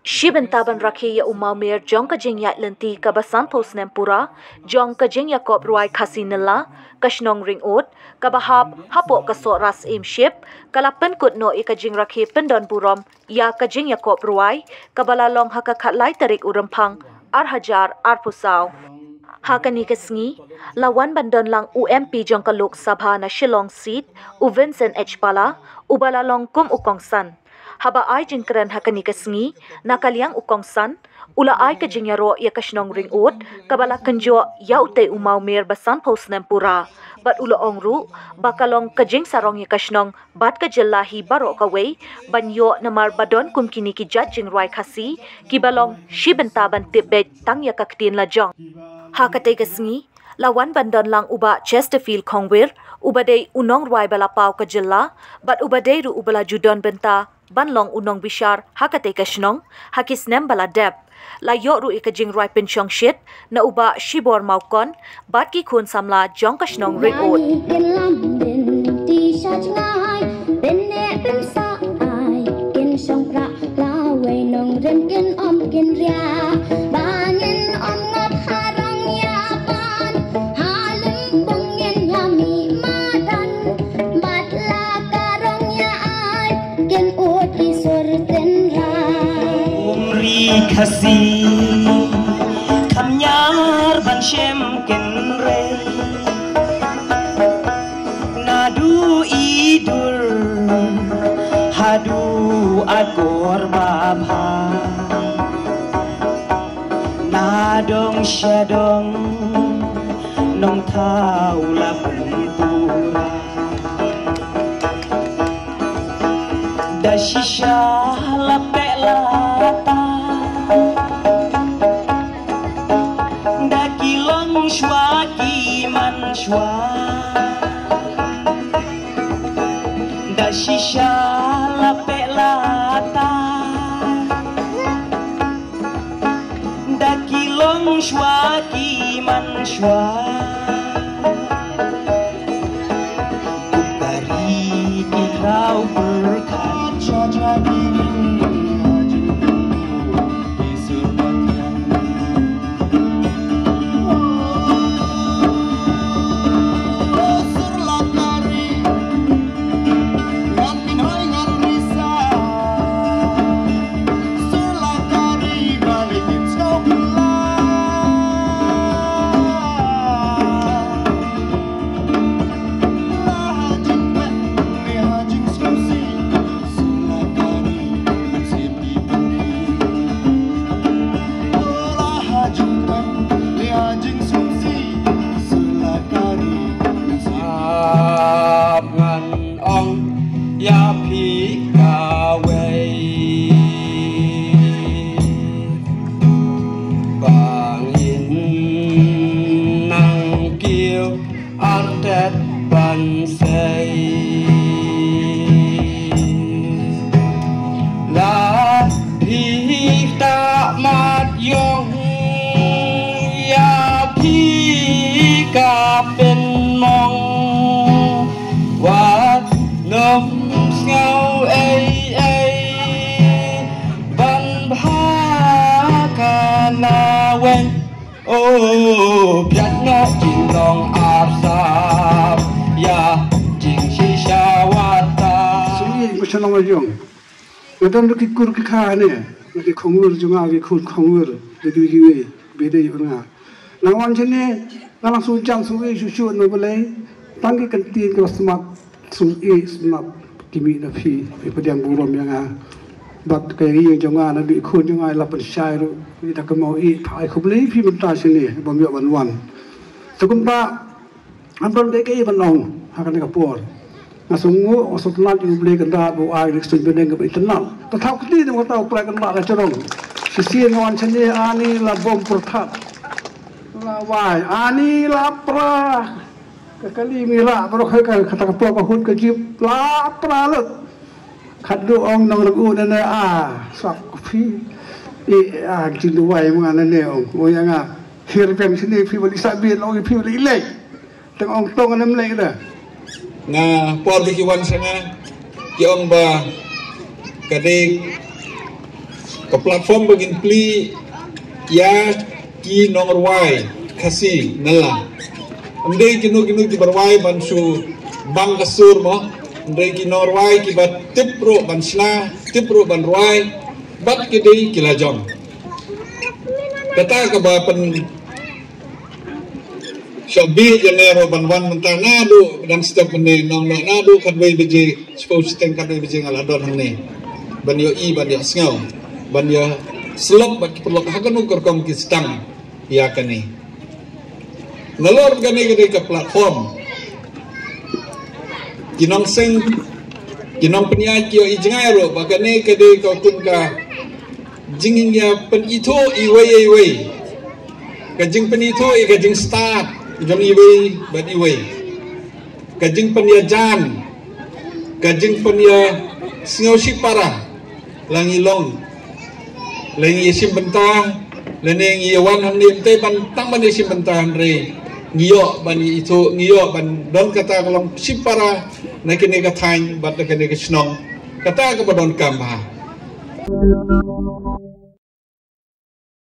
Shibentaban rakhi ya umau mer jong kajing ya lenti kabasan pos nempura jong kajing ya kop ruai kasinela kashnong ring ot kabahap hapo kaso ras im ship kalapen kut no ikajing rakhi pendon burom ya kajing ya kop ruai kabalalong hakakat lai tarik urampang hajar pusau hakani kesngi lawan bandon lang UMP jong kaluk sabha na Shillong seat u Vincent H Pala ubalalong kum ukongsan haba ai jingkran hakani kesngi nakaliang ukongsan ula ai kajinyaro ya kashnong ring ut kabala kanjo ya ute umau mer basan pos nempura bat ula ongru bakalong kajing sarong ya kashnong bat kajellahi baro kawe banyo namar badon kumkini ki judging roi khasi kibalong shibentaban tibet tang ya kaktin la jong hakate kesngi lawan bandon lang uba Chesterfield Kongwir ubadei unong roi bala pau kajella bat ubadei ru ubala judon benta banlong unong bishar hakate kashnong hakis nem bala deb la yo ru ikajing roi penchong shit na uba shibor maukon bat ki khun samla jong kashnong ring ot kasih kamnyar ban shem kenre nadu idur hadu agor babha nadong syadong nong tau la pura dashisha la pelata dakilong shwa kiman shwa dashisha la pelata dakilong shwa kiman shwa dari kau berkaca jadi Madam lagi kur kekah ni, lagi kongur juga lagi kur kongur, lagi kiwe beda juga. Lawan sini, kalau sujang suwe susu nak boleh, tangki kantin kalau semak suwe semak kimi nafi, pediang buram yang bat kaya juga nabi kur juga lapan syair, kita kemau pai kubli pi mentah sini, bambil wan. Sekumpa, ampun deki banong, akan kapur. Nasungu osotnat yang beli kendak bu air ekstrim bendeng ke internal. Tetap kini dia tahu pelai kendak cerong. Sisi ngawan sini ani la bom pertat. La wai ani la pra. Kekali mila baru kata kapur kahut kejip la pra lut. Kadu ong nong lagu nene sak kopi. Jindu wai mengan nene ong. Yang hirpem sini pi balik sabit ong pi balik ilek. Tengok ong tong nene dah. Nah, por di kiwan sana kiong ba kadek ke platform bagin pli ya ki nongorwai kasi nala andai kinu di berwai bansu bang kasur mo andai ki nongorwai ki bat tipro bansna tipro banrwai bat kedai kilajong kata ke ba pen Shobi janero banwan mentah nadu dan setiap ini nong nadu kadway beje suppose ten kadway beje ngaladon hane ban yo I ban yo sngau ban yo slop bat perlu hakan ukur kom ki stang ya kani nalor gani ke platform kinong sing kinong penyak yo ijngairo bagane kade ko kun ka jingin ya pen itu iwei kajing pen itu kajing start jong iwei bat iwei kajing penyajan kajing penya singosi para langilong langi sim bentang leneng iwan hanim te ban tang ban sim bentang re ngiyo ban itu ngiyo ban don kata kalong sim para nakene ka thain bat nakene ka snong kata ka badon kamba